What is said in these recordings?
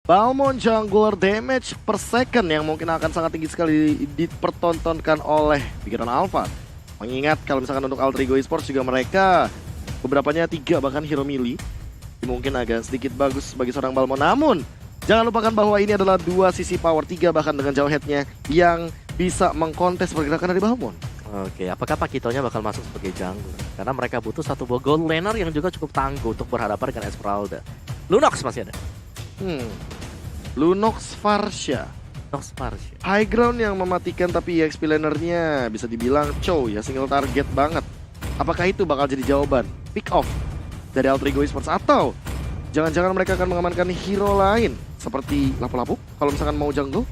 Balmond Jungler damage per second yang mungkin akan sangat tinggi sekali dipertontonkan oleh pikiran Alpha. Mengingat kalau misalkan untuk Alter Ego Esports juga mereka beberapanya 3 bahkan hero melee. Mungkin agak sedikit bagus bagi seorang Balmond. Namun jangan lupakan bahwa ini adalah 2 sisi power 3 bahkan dengan jauh headnya yang bisa mengkontes pergerakan dari Balmond. Oke, apakah Pakitonya bakal masuk sebagai jungler? Karena mereka butuh satu buah gold laner yang juga cukup tangguh untuk berhadapan dengan Esmeralda. Lunox masih ada. Lunox Farsha. Lunox Farsha. High ground yang mematikan tapi EXP lanernya bisa dibilang cow ya, single target banget. Apakah itu bakal jadi jawaban pick off dari Alter Ego Esports atau jangan-jangan mereka akan mengamankan hero lain seperti Lapu-Lapu kalau misalkan mau jungle?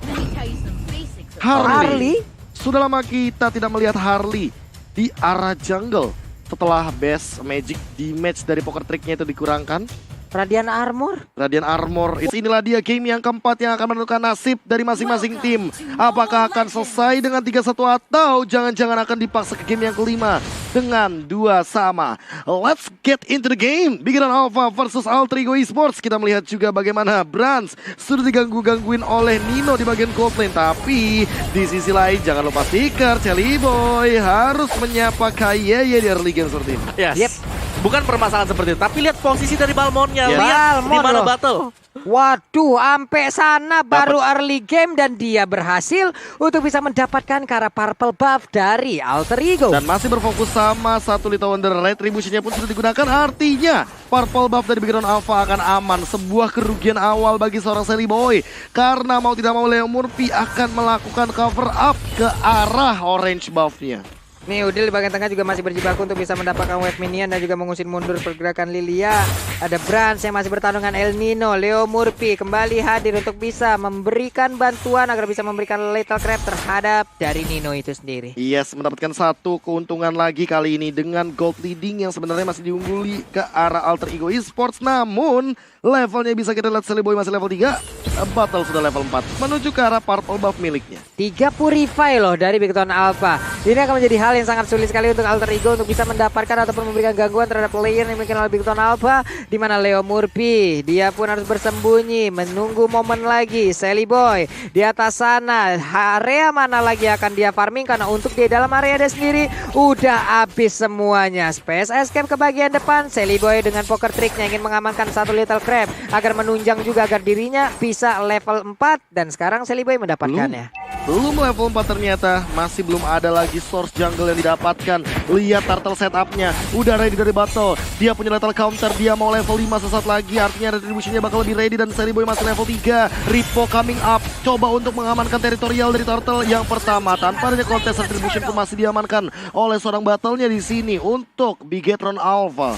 Harley. Sudah lama kita tidak melihat Harley di arah jungle setelah base magic damage dari poker tricknya itu dikurangkan. Radiant Armor. Inilah dia game yang keempat yang akan menentukan nasib dari masing-masing tim. Apakah akan selesai dengan 3-1 atau jangan-jangan akan dipaksa ke game yang kelima dengan 2 sama. Let's get into the game. Bikiran Alpha versus Alter Ego Esports. Kita melihat juga bagaimana Brans sudah diganggu-gangguin oleh Nino di bagian gold lane. Tapi di sisi lain jangan lupa stiker Celi Boy harus menyapa Kayeye di early game seperti ini. Yes. Yep. Bukan permasalahan seperti itu, tapi lihat posisi dari Balmondnya. Ya. Lihat di mana loh. battle. Waduh, sampai sana baru early game dan dia berhasil untuk bisa mendapatkan cara purple buff dari Alter Ego. Dan masih berfokus sama satu Little Wonder. Retribution-nya pun sudah digunakan. Artinya purple buff dari background Alpha akan aman. Sebuah kerugian awal bagi seorang Celi Boy. Karena mau tidak mau Leo Murphy akan melakukan cover up ke arah orange buff-nya. Nih Udil di bagian tengah juga masih berjibaku untuk bisa mendapatkan wave minion dan juga mengusir mundur pergerakan Lilia. Ada Brans yang masih bertarung dengan El Nino. Leo Murphy kembali hadir untuk bisa memberikan bantuan agar bisa memberikan lethal trap terhadap dari Nino itu sendiri. Yes, mendapatkan satu keuntungan lagi kali ini dengan gold leading yang sebenarnya masih diungguli ke arah Alter Ego Esports. Namun levelnya bisa kita lihat Celi Boy masih level 3. Battle sudah level 4 menuju ke arah purple buff miliknya. 3 purify loh dari Bigton Alpha. Ini akan menjadi hal yang sangat sulit sekali untuk Alter Ego untuk bisa mendapatkan ataupun memberikan gangguan terhadap player yang dimiliki oleh Bigton Alpha. Di mana Leo Murphy, dia pun harus bersembunyi menunggu momen lagi. Celi Boy di atas sana, area mana lagi akan dia farming karena untuk di dalam area dia sendiri udah habis semuanya. Space escape ke bagian depan. Celi Boy dengan poker tricknya ingin mengamankan satu little crab agar menunjang juga agar dirinya bisa level 4 dan sekarang Celi Boy mendapatkannya. Belum level 4 ternyata, masih belum ada lagi source jungle yang didapatkan. Lihat turtle setupnya, udah ready dari battle. Dia punya lethal counter, dia mau level 5 sesaat lagi. Artinya retributionnya bakal lebih ready dan Celi Boy masih level 3. Ripo coming up, coba untuk mengamankan teritorial dari turtle yang pertama. Tanpa adanya kontes retribution pun masih diamankan oleh seorang battle-nya di sini untuk Bigetron Alpha.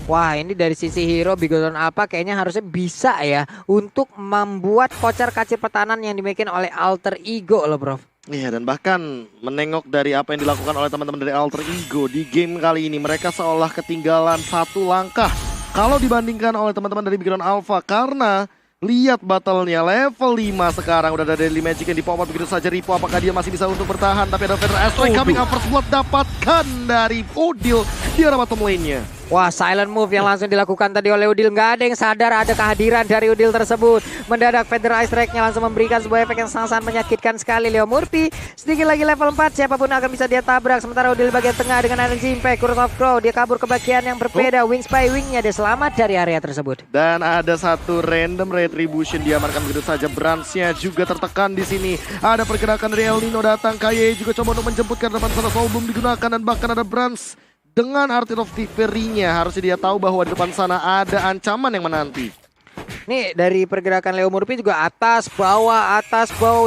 Wah, ini dari sisi hero Bigton Alpha kayaknya harusnya bisa ya untuk membuat kocar-kacir pertahanan yang dimiliki oleh Alter Ego loh, bro. Iya, dan bahkan menengok dari apa yang dilakukan oleh teman-teman dari Alter Ego di game kali ini, mereka seolah ketinggalan satu langkah kalau dibandingkan oleh teman-teman dari Bigton Alpha. Karena lihat battle-nya level 5 sekarang udah ada Daily Magic yang dipop begitu saja. Ripo apakah dia masih bisa untuk bertahan, tapi ada Feather Asteroid coming up first blood dapatkan dari Udil di arah bottom lane-nya. Wah, silent move yang langsung dilakukan tadi oleh Udil. Nggak ada yang sadar ada kehadiran dari Udil tersebut. Mendadak Feather Ice Strike-nya langsung memberikan sebuah efek yang sangat-sangat menyakitkan sekali. Leo Murphy sedikit lagi level 4. Siapapun akan bisa dia tabrak. Sementara Udil bagian tengah dengan Energy Impact. Curse of Crow. Dia kabur ke bagian yang berbeda. Wings by Wing-nya dia selamat dari area tersebut. Dan ada satu random retribution diamankan begitu saja. Brans-nya juga tertekan di sini. Ada pergerakan dari El Nino datang. Kaye juga coba untuk menjemput ke depan sana. Soul Boom digunakan dan bahkan ada Brans dengan Artist of Thievery-nya. Harusnya dia tahu bahwa di depan sana ada ancaman yang menanti. Nih dari pergerakan Leo Murphy juga atas bawah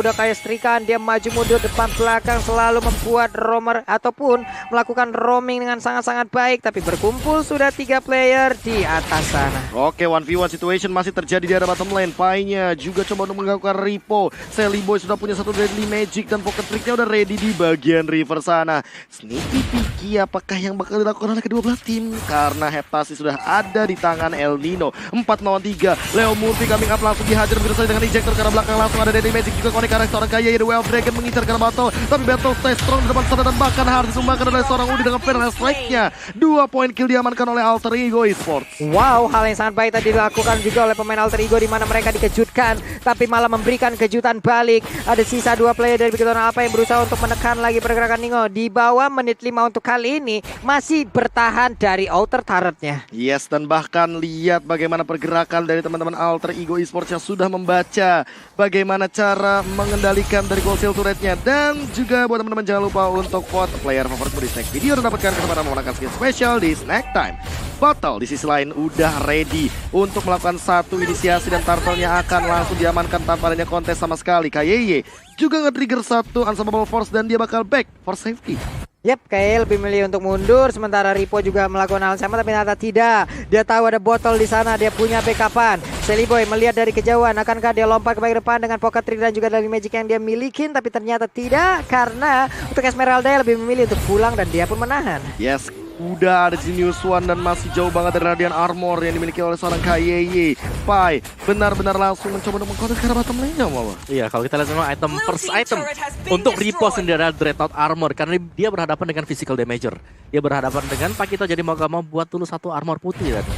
udah kayak setrikaan. Dia maju mundur depan belakang selalu membuat roamer ataupun melakukan roaming dengan sangat-sangat baik. Tapi berkumpul sudah 3 player di atas sana. Oke, 1v1 situation masih terjadi di arah bottom lane. Pai-nya juga coba untuk mengganggukan Ripo. Celi Boy sudah punya satu Deadly Magic dan pocket trick-nya udah ready di bagian river sana. Sneaky peeky apakah yang bakal dilakukan oleh kedua belah tim? Karena heptasi sudah ada di tangan El Nino. 4 lawan 3. Leo Leo Murphy coming up langsung dihajar begitu saja dengan ejector karena belakang langsung ada Daddy Magic juga connect arah seorang Kaya The Wild Dragon mengincar karena battle, tapi battle stay strong di depan sana dan bahkan harus disumbangkan oleh seorang Udi dengan fair strike-nya. 2 poin kill diamankan oleh Alter Ego Esports. Wow, hal yang sangat baik tadi dilakukan juga oleh pemain Alter Ego di mana mereka dikejutkan tapi malah memberikan kejutan balik. Ada sisa 2 player dari Big Alpha yang berusaha untuk menekan lagi pergerakan Ningo di bawah menit 5 untuk kali ini masih bertahan dari outer turretnya. Yes, dan bahkan lihat bagaimana pergerakan dari teman-teman Alter Ego Esports yang sudah membaca bagaimana cara mengendalikan dari gold seal turretnya. Dan juga buat teman-teman jangan lupa untuk vote player favoritmu di snack video dan dapatkan kesempatan menggunakan skin spesial di Snack Time. Bottle di sisi lain udah ready untuk melakukan satu inisiasi dan turtle-nya akan langsung diamankan tanpa adanya kontes sama sekali. Kayeye juga nge-trigger satu Unstoppable Force dan dia bakal back for safety. Yap, Kaye lebih milih untuk mundur, sementara Ripo juga melakukan hal sama tapi ternyata tidak. Dia tahu ada botol di sana, dia punya backupan. Sally Boy melihat dari kejauhan, akankah dia lompat ke bagian depan dengan pocket trick dan juga dari magic yang dia milikin, tapi ternyata tidak karena untuk Esmeralda lebih memilih untuk pulang dan dia pun menahan. Yes, udah ada Genius One dan masih jauh banget dari Radiant Armor yang dimiliki oleh seorang Kayeye. Pai benar-benar langsung mencoba untuk mengkontak ke arah bottom lane-nya, malah. Iya, kalau kita lihat memang item first item untuk Ripo sendiri adalah Dreadnought Armor karena dia berhadapan dengan physical damager. Dia berhadapan dengan Pakito, jadi mau gak mau buat dulu satu armor putih tadi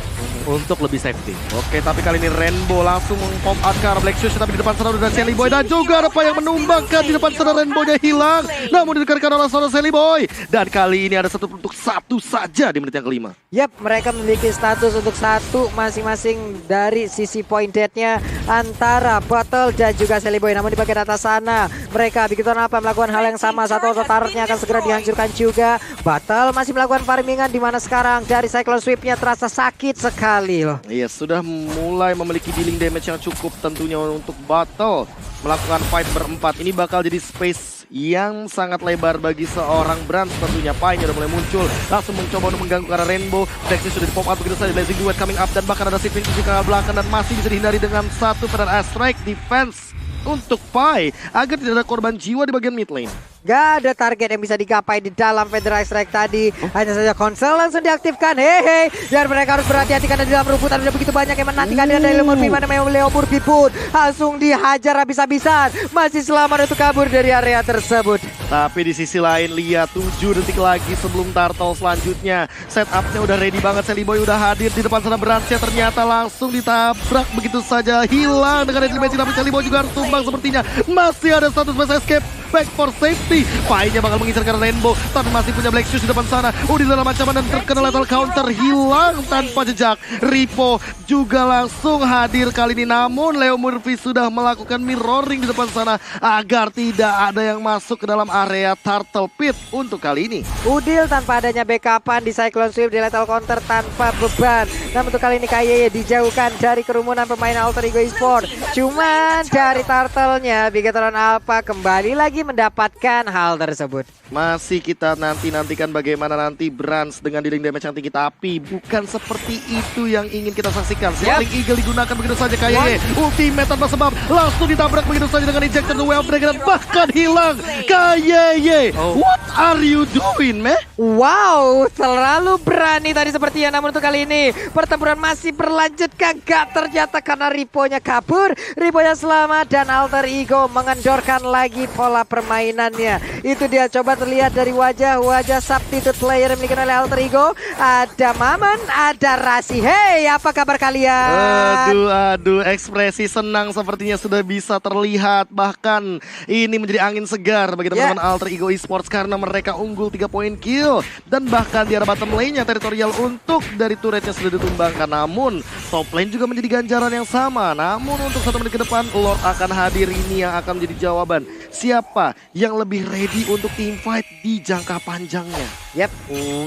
untuk lebih safety. Oke, tapi kali ini Rainbow langsung meng-pop out ke arah Black Shoes, tapi di depan sana udah Sally Boy dan juga ada Pai yang menumbangkan di depan sana. Rainbow-nya hilang, namun didekarkan oleh seorang Sally Boy. Dan kali ini ada satu untuk satu saja di menit yang kelima. Yap, mereka memiliki status untuk satu masing-masing dari sisi point dead-nya antara Bottle dan juga Sally Boy. Namun di bagian atas sana mereka begitu apa melakukan hal yang sama. Satu turretnya akan segera dihancurkan juga. Bottle masih melakukan farmingan di mana sekarang dari Cyclone Sweep-nya terasa sakit sekali loh. Iya, sudah mulai memiliki dealing damage yang cukup tentunya untuk Battle. Melakukan fight berempat ini bakal jadi space yang sangat lebar bagi seorang Brand tentunya. Pai-nya udah mulai muncul, langsung mencoba untuk mengganggu ke arah Rainbow. Black sudah di pop up begitu saja, Blazing Duet coming up dan bahkan ada Sipin di belakang dan masih bisa dihindari dengan satu pedal strike defense untuk Pai agar tidak ada korban jiwa di bagian mid lane. Gak ada target yang bisa digapai di dalam Federal Strike tadi. Hanya saja konsel langsung diaktifkan. Hehe. Dan mereka harus berhati-hati karena di dalam rubutan ada begitu banyak yang menantikan dia dari Leo Murphy. Mana Leo Murphy pun langsung dihajar habis-habisan. Masih selamat untuk kabur dari area tersebut. Tapi di sisi lain lihat 7 detik lagi sebelum turtle selanjutnya. Setupnya udah ready banget. Sally Boy udah hadir di depan sana. Beransnya ternyata langsung ditabrak begitu saja. Hilang dengan Edge, tapi Sally Boy juga harus tumbang sepertinya. Masih ada status best escape. Back for safety. Pai-nya bakal mengincar ke Rainbow, tapi masih punya Black Shoes di depan sana. Di dalam ancaman dan terkena lethal counter, hilang tanpa jejak. Ripo juga langsung hadir kali ini, namun Leo Murphy sudah melakukan mirroring di depan sana agar tidak ada yang masuk ke dalam area Turtle Pit untuk kali ini. Udil tanpa adanya backupan di Cyclone Swift di lethal counter tanpa beban. Namun untuk kali ini Kaye dijauhkan dari kerumunan pemain Alter Ego Esports. Cuman dari Turtle-nya Bigatron Alpha kembali lagi mendapatkan hal tersebut. Masih kita nantikan bagaimana nanti Brands dengan dealing damage yang tinggi, tapi bukan seperti itu yang ingin kita saksikan. Sling Eagle digunakan begitu saja Kayeye. Ultimate tanpa sebab langsung ditabrak begitu saja dengan injector The Wild Dragon dan bahkan hilang. Kayeye, what are you doing, meh? Wow, terlalu berani tadi sepertinya. Namun untuk kali ini pertempuran masih berlanjut. Gak ternyata karena Ripo-nya kabur, Ripo-nya selamat dan Alter Ego mengendorkan lagi pola permainannya. Itu dia, coba terlihat dari wajah substitute player yang dimiliki oleh Alter Ego. Ada Maman, ada Rasi. Hey, apa kabar kalian? Aduh, ekspresi senang sepertinya sudah bisa terlihat. Bahkan ini menjadi angin segar bagi teman-teman Alter Ego Esports karena mereka unggul 3 poin kill. Dan bahkan di arah bottom lane-nya teritorial untuk dari turretnya sudah ditumbangkan. Namun top lane juga menjadi ganjaran yang sama. Namun untuk 1 menit ke depan Lord akan hadir, ini yang akan menjadi jawaban. Siapa yang lebih ready untuk team fight di jangka panjangnya? Yap,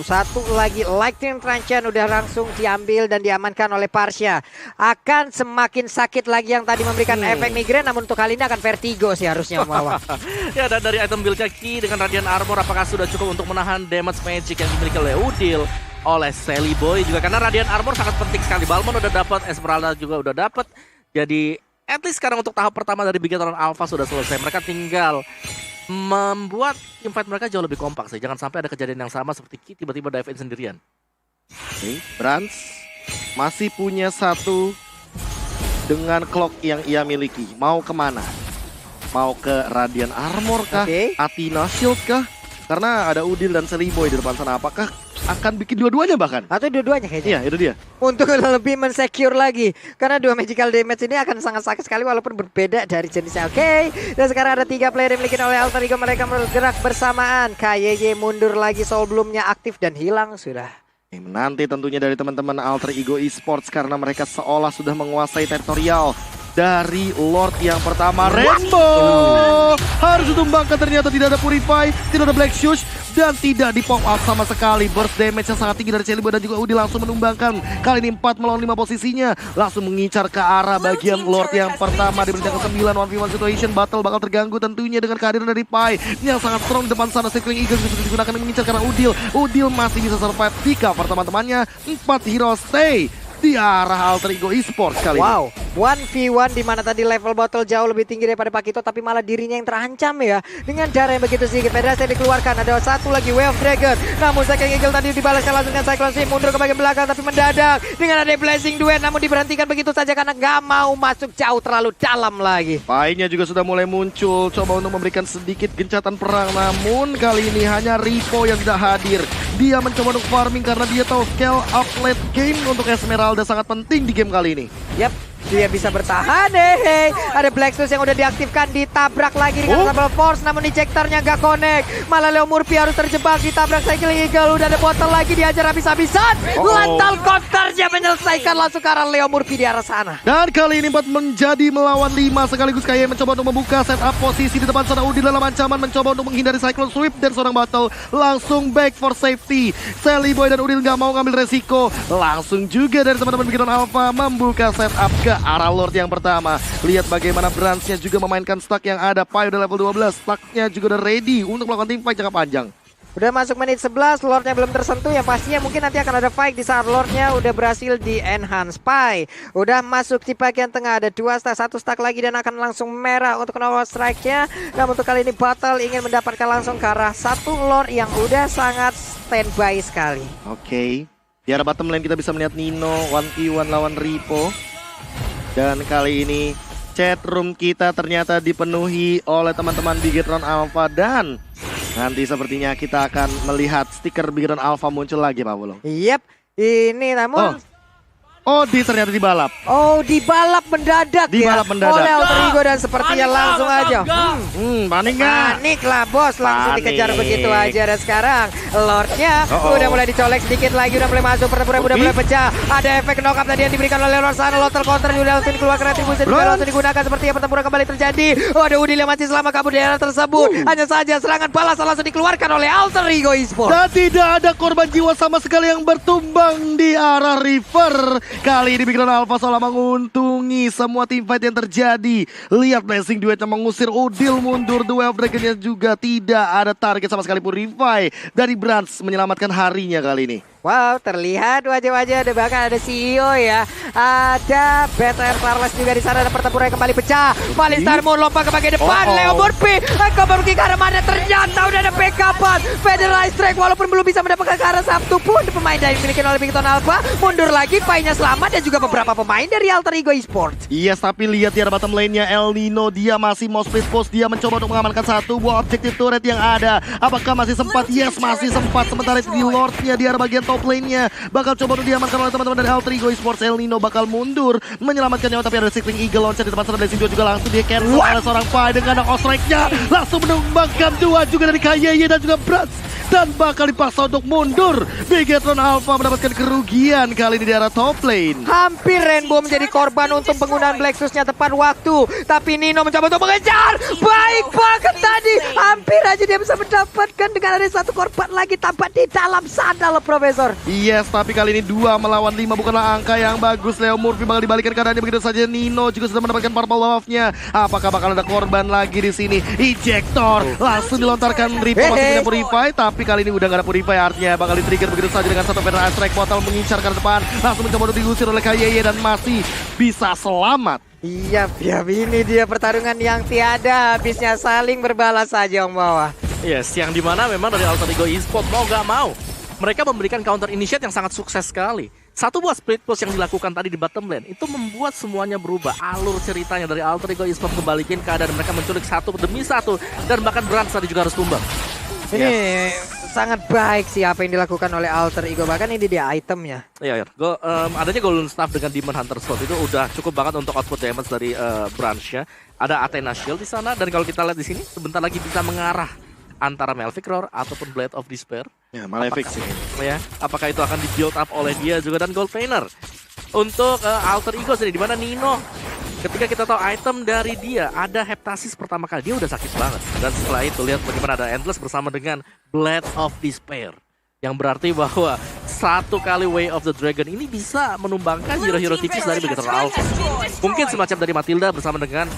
satu lagi Lightning Truncheon udah langsung diambil dan diamankan oleh Parsha. Akan semakin sakit lagi yang tadi memberikan efek migrain, namun untuk kali ini akan vertigo sih harusnya Mawang. Ya, dan dari item build Ki dengan Radiant Armor apakah sudah cukup untuk menahan damage magic yang dimiliki oleh Udil, oleh Sally Boy juga, karena Radiant Armor sangat penting sekali. Balmon udah dapat, Esmeralda juga udah dapat. Jadi at least sekarang untuk tahap pertama dari Bigatron Alpha sudah selesai. Mereka tinggal membuat team fight mereka jauh lebih kompak sih. Jangan sampai ada kejadian yang sama seperti Ki tiba-tiba dive in sendirian. Brands masih punya satu dengan clock yang ia miliki. Mau kemana? Mau ke Radiant Armor kah? Oke. Athena Shield kah? Karena ada Udil dan Selly Boy di depan sana. Apakah akan bikin dua-duanya bahkan? Atau dua-duanya kayaknya. Iya, itu dia. Untuk lebih mensecure lagi. Karena dua magical damage ini akan sangat sakit sekali walaupun berbeda dari jenisnya. Oke. Dan sekarang ada 3 player yang dimiliki oleh Alter Ego. Mereka bergerak bersamaan. KYY mundur lagi, Soul Bloom-nya aktif dan hilang sudah. Menanti tentunya dari teman-teman Alter Ego Esports karena mereka seolah sudah menguasai teritorial dari Lord yang pertama. Rainbow harus ditumbangkan, ternyata tidak ada Purify, tidak ada Black Shoes, dan tidak di pop out sama sekali. Burst damage yang sangat tinggi dari Celibo dan juga Udi langsung menumbangkan. Kali ini 4 melawan 5 posisinya, langsung mengincar ke arah bagian Lord yang pertama. Di menit ke-9 1v1 situation, battle bakal terganggu tentunya dengan kehadiran dari Pai yang sangat strong di depan sana. Circling Eagle bisa digunakan mengincar karena Udil masih bisa survive di cover teman-temannya. 4 hero stay di arah Alter Ego Esports kali ini. Wow, 1v1 di mana tadi level bottle jauh lebih tinggi daripada Pakito, tapi malah dirinya yang terancam ya. Dengan darah yang begitu sedikit, Pedrasnya dikeluarkan. Ada satu lagi Wave Dragon. Namun Second Eagle tadi dibalaskan langsung dengan Cyclone Sweep, mundur ke bagian belakang tapi mendadak dengan ada Blessing Duet, namun diberhentikan begitu saja karena nggak mau masuk jauh terlalu dalam lagi. Pai-nya juga sudah mulai muncul, coba untuk memberikan sedikit gencatan perang, namun kali ini hanya Ripo yang tidak hadir. Dia mencoba untuk farming karena dia tahu scale up late game untuk Esmeralda sangat penting di game kali ini. Yap, dia bisa bertahan. Ada Black Shoes yang udah diaktifkan, ditabrak lagi dengan Double Force, namun ejectornya gak connect. Malah Leo Murphy harus terjebak, ditabrak Cycling Eagle. Udah ada botol lagi, diajar habis-habisan. Lantal counternya menyelesaikan langsung ke arah Leo Murphy di arah sana. Dan kali ini 4 menjadi melawan 5 sekaligus KY mencoba untuk membuka setup posisi di depan sana. Udin dalam ancaman mencoba untuk menghindari Cyclone Sweep dan seorang battle langsung back for safety. Selly Boy dan Udin gak mau ngambil resiko. Langsung juga dari teman-teman Bikinan Alpha membuka setup ke arah Lord yang pertama. Lihat bagaimana Branch-nya juga memainkan stack yang ada. Pai udah level 12, stack-nya juga udah ready untuk melakukan teamfight jangka panjang. Udah masuk menit 11, Lordnya belum tersentuh. Yang pastinya mungkin nanti akan ada fight di saat Lordnya udah berhasil di enhance. Pai udah masuk di bagian tengah, ada 2 stack, 1 stack lagi dan akan langsung merah untuk Nova Strike-nya. Namun untuk kali ini Battle ingin mendapatkan langsung ke arah satu Lord yang udah sangat standby sekali. Oke. Di arah bottom lane kita bisa melihat Nino 1v1 lawan Ripo. Dan kali ini chat room kita ternyata dipenuhi oleh teman-teman Bigetron Alpha. Dan nanti sepertinya kita akan melihat stiker Bigetron Alpha muncul lagi, Pak Wulong. Yap, ini namun Ternyata dibalap. Dibalap mendadak Dibalap ya mendadak. oleh Alter Ego dan sepertinya langsung aja. Panik nggak? Panik lah bos, langsung Panik. dikejar begitu aja. Dan sekarang Lordnya udah mulai dicolek sedikit lagi, udah mulai masuk, pertempuran udah mulai pecah. Ada efek knock-up tadi yang diberikan oleh Lord sana. Lord tercounter udah langsung dikeluarkan, retribusi juga langsung digunakan. Sepertinya pertempuran kembali terjadi. Ada Udil yang masih selamat kabur di daerah tersebut. Hanya saja serangan balas langsung dikeluarkan oleh Alter Ego Esports. Dan tidak ada korban jiwa sama sekali yang bertumbang di arah River. Kali ini Bigetron Alpha seolah menguntungi semua teamfight yang terjadi. Lihat Blessing Duet yang mengusir Udil mundur. The Wave Dragon-nya juga tidak ada target sama sekali. Purify dari Branch menyelamatkan harinya kali ini. Wow, terlihat wajah-wajah, ada bahkan ada CEO ya. Ada BTR Starless juga di sana. Ada pertempuran yang kembali pecah. Malistar Moon lompat ke bagian depan. Leo Murphy akan pergi ke arah mana? Ternyata udah ada backupan. Federal Strike walaupun belum bisa mendapatkan ke arah Sabtu pun. Pemain dari dimiliki oleh Bigetron Alpha mundur lagi. Pai-nya selamat dan juga beberapa pemain dari Alter Ego Esports. Yes, tapi lihat di arah bottom lane-nya El Nino. Dia masih mau split post. Dia mencoba untuk mengamankan satu buah objektif turret yang ada. Apakah masih sempat? Yes, masih sempat. Sementara itu di Lord-nya di arah bagian top lane-nya bakal coba untuk diamankan oleh teman-teman dari Alter Ego Esports. El Nino bakal mundur menyelamatkan nyawa, tapi ada Circling Eagle launcher di depan sana. Blessing juga langsung di cancel oleh seorang Pai dengan knock strike-nya. Langsung menumbangkan 2 juga dari KYY dan juga Branch. Dan bakal dipaksa untuk mundur. Bigetron Alpha mendapatkan kerugian kali ini di arah top lane. Hampir Rainbow menjadi korban untuk penggunaan Black Shoes-nya tepat waktu. Tapi Nino mencoba untuk mengejar. Baik banget tadi. Hampir aja dia bisa mendapatkan dengan ada satu korban lagi tampak di dalam sana loh Profesor. Yes, tapi kali ini 2 melawan 5 bukanlah angka yang bagus. Leo Murphy bakal dibalikan keadaannya begitu saja. Nino juga sudah mendapatkan purple buff-nya. Apakah bakal ada korban lagi di sini? Ejector langsung dilontarkan. Ripo masih punya Purify, tapi kali ini udah gak ada Purify, artinya bakal di-trigger begitu saja dengan satu Federal Strike. Botol mengincar ke depan, langsung mencoba untuk diusir oleh KYY dan masih bisa selamat. Iya, ini dia pertarungan yang tiada habisnya, saling berbalas saja Om Bawah. Yes, yang dimana memang dari Alter Ego Esports mau gak mau mereka memberikan counter initiate yang sangat sukses sekali. Satu buah split push yang dilakukan tadi di bottom lane itu membuat semuanya berubah. Alur ceritanya dari Alter Ego Esports kembalikan keadaan mereka menculik satu demi satu, dan bahkan Brans tadi juga harus tumbang. Ini sangat baik sih apa yang dilakukan oleh Alter Ego, bahkan ini dia itemnya. Iya, adanya Golden Staff dengan Demon Hunter Sword itu udah cukup banget untuk output damage dari Brans-nya. Ada Athena Shield di sana, dan kalau kita lihat di sini sebentar lagi bisa mengarah antara Malefic Roar ataupun Blade of Despair. Ya, Malefic sih. Ya, apakah itu akan di-build up oleh dia juga dan Gold Trainer. Untuk Alter Ego sendiri, di mana Nino, ketika kita tahu item dari dia ada Heptasis pertama kali, dia udah sakit banget. Dan setelah itu lihat bagaimana ada Endless bersama dengan Blade of Despair. Yang berarti bahwa satu kali Way of the Dragon ini bisa menumbangkan hero-hero tipis dari Begator Alpha. Mungkin semacam dari Matilda bersama dengan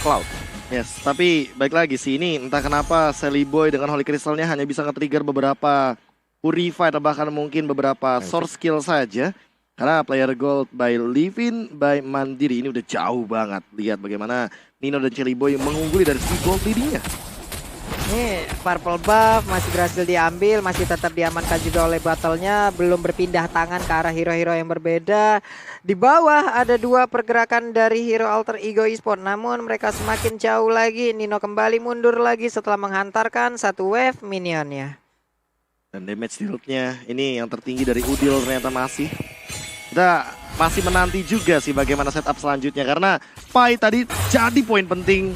Cloud. Yes, tapi baik lagi sih ini entah kenapa Sally Boy dengan Holy Crystal-nya hanya bisa nge-trigger beberapa Purify atau bahkan mungkin beberapa source skill saja. Karena player gold by Livin, by Mandiri ini udah jauh banget. Lihat bagaimana Nino dan Sally Boy mengungguli dari si gold leading-nya. Ini purple buff masih berhasil diambil, masih tetap diamankan juga oleh battle-nya, belum berpindah tangan ke arah hero-hero yang berbeda. Di bawah ada dua pergerakan dari hero Alter Ego Esports, namun mereka semakin jauh lagi. Nino kembali mundur lagi setelah menghantarkan satu wave minionnya. Dan damage deal-nya ini yang tertinggi dari Udil ternyata masih. Kita masih menanti juga sih bagaimana setup selanjutnya, karena Pai tadi jadi poin penting.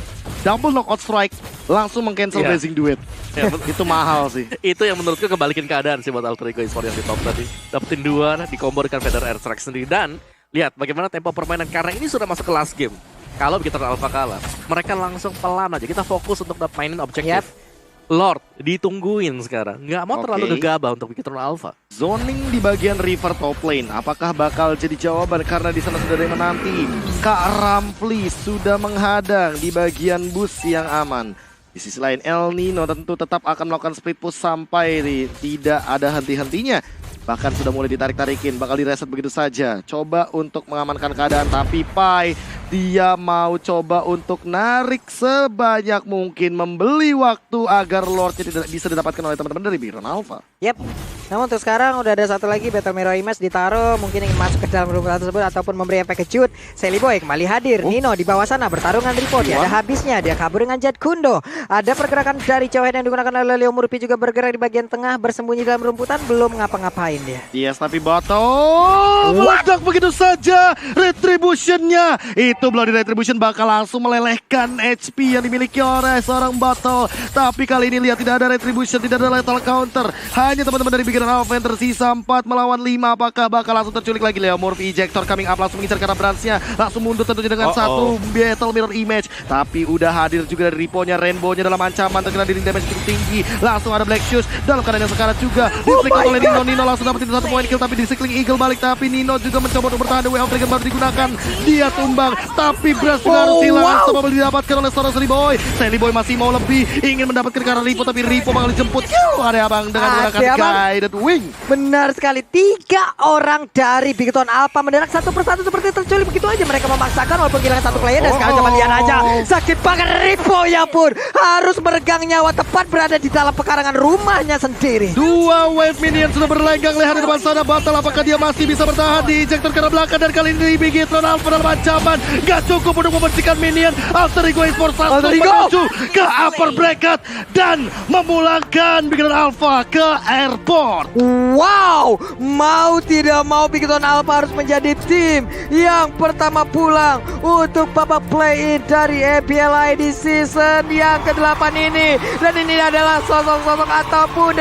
Double knockout strike, langsung meng-cancel Blazing Duet. Ya, itu mahal sih. Itu yang menurutku kebalikin keadaan sih buat Alter Ego Esports yang di top tadi. Dapetin 2, dikombo dengan Feather Airstrike sendiri. Dan lihat bagaimana tempo permainan, karena ini sudah masuk ke last game. Kalau Begator Alpha kalah, mereka langsung pelan aja. Kita fokus untuk mainin objektif. Lord ditungguin sekarang, nggak mau terlalu gegabah untuk Begator Alpha. Zoning di bagian river top lane, apakah bakal jadi jawaban? Karena di sana sudah ada yang menanti. Kak Rampli sudah menghadang di bagian bus yang aman. Di sisi lain El Nino tentu tetap akan melakukan split push sampai tidak ada henti-hentinya. Bahkan sudah mulai ditarik-tarikin, bakal direset begitu saja. Coba untuk mengamankan keadaan, tapi Pai dia mau coba untuk narik sebanyak mungkin, membeli waktu agar Lordnya tidak bisa didapatkan oleh teman-teman dari Begator Alpha. Yep. Namun untuk sekarang udah ada satu lagi Battle Mirror Image ditaruh, mungkin ingin masuk ke dalam rumput tersebut ataupun memberi efek kejut. Sally Boy kembali hadir. Nino di bawah sana bertarung dengan Ripo, dia ada habisnya, dia kabur dengan Jet Kundo. Ada pergerakan dari Cowhead yang digunakan oleh Leo Murphy juga bergerak di bagian tengah, bersembunyi dalam rumputan, belum ngapa-ngapain dia. Yes, tapi botol meledak begitu saja. Retribution-nya itu Bloody Retribution bakal langsung melelehkan HP yang dimiliki oleh seorang botol. Tapi kali ini lihat tidak ada Retribution, tidak ada lethal counter. Hanya teman-teman dari Begator Alpha yang tersisa 4 melawan 5. Apakah bakal langsung terculik lagi? Leo Murphy ejector coming up, langsung mengincar karena Brans-nya, langsung mundur tentunya dengan satu Battle Mirror Image. Tapi udah hadir juga dari Ripo-nya, Rainbow-nya dalam ancaman, terkena dealing damage cukup tinggi. Langsung ada Black Shoes dalam keadaan yang sekarat juga. Di-flicker oleh Nino, Nino langsung dapetin satu poin kill, tapi di Cycling Eagle balik. Tapi Nino juga mencoba untuk bertahan. The Way of Dragon baru digunakan, dia tumbang. Tapi Brans juga harus hilang, langsung didapatkan oleh seorang Sally Boy. Sally Boy masih mau lebih, ingin mendapatkan karena Ripo, tapi Ripo bakal dijemput. Ada abang dengan menggunakan Guided Wing. Benar sekali, 3 orang dari Begator Alpha mendadak satu persatu seperti terculik begitu aja. Mereka memaksakan walaupun kehilangan satu player, dan sekarang coba lihat aja, sakit banget Ripo ya pun harus meregang nyawa tepat berada di dalam pekarangan rumahnya sendiri. 2 wave minion sudah berlenggang leher di depan sana. Battle apakah dia masih bisa bertahan di ejector ke arah belakang, dan kali ini Begator Alpha dalam ancaman. Gak cukup untuk membersihkan minion. Alter Ego Esports langsung menuju ke upper bracket dan memulangkan Begator Alpha ke airport. Wow, mau tidak mau Begator Alpha harus menjadi tim yang pertama pulang untuk babak play-in dari EPLI di season yang ke-8 ini. Dan ini adalah sosok-sosok ataupun